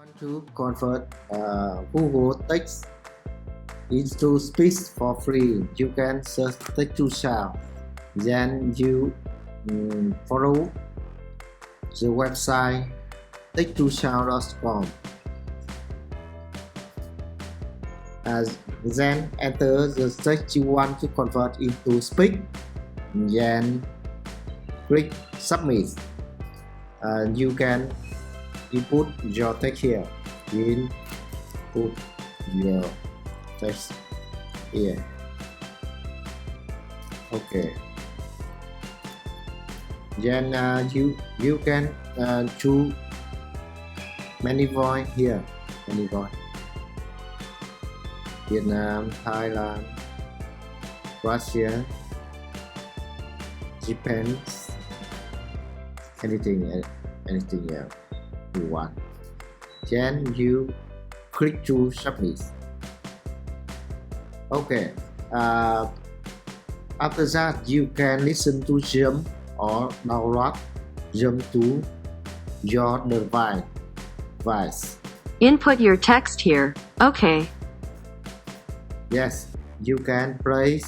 Want to convert Google text into speech for free, you can search text to sound. Then you follow the website text2sound.com. Then enter the text you want to convert into speech. Then click submit. You can input your text here. Input your text here. Okay. Then you can choose many voice here. Many voice. Vietnam, Thailand, Russia, Japan, anything else you want. Then you click to submit. Okay. After that, you can listen to them or download them to your device. Input your text here. Okay. Yes, you can play,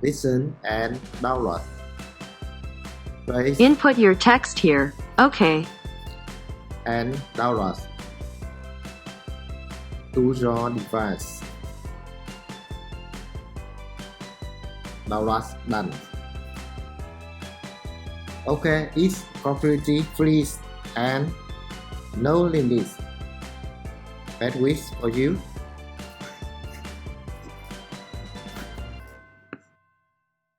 listen, and download. Play Input your text here. Okay. and download to your device. Download done. Okay, it's completely free and no limits. Best wish for you.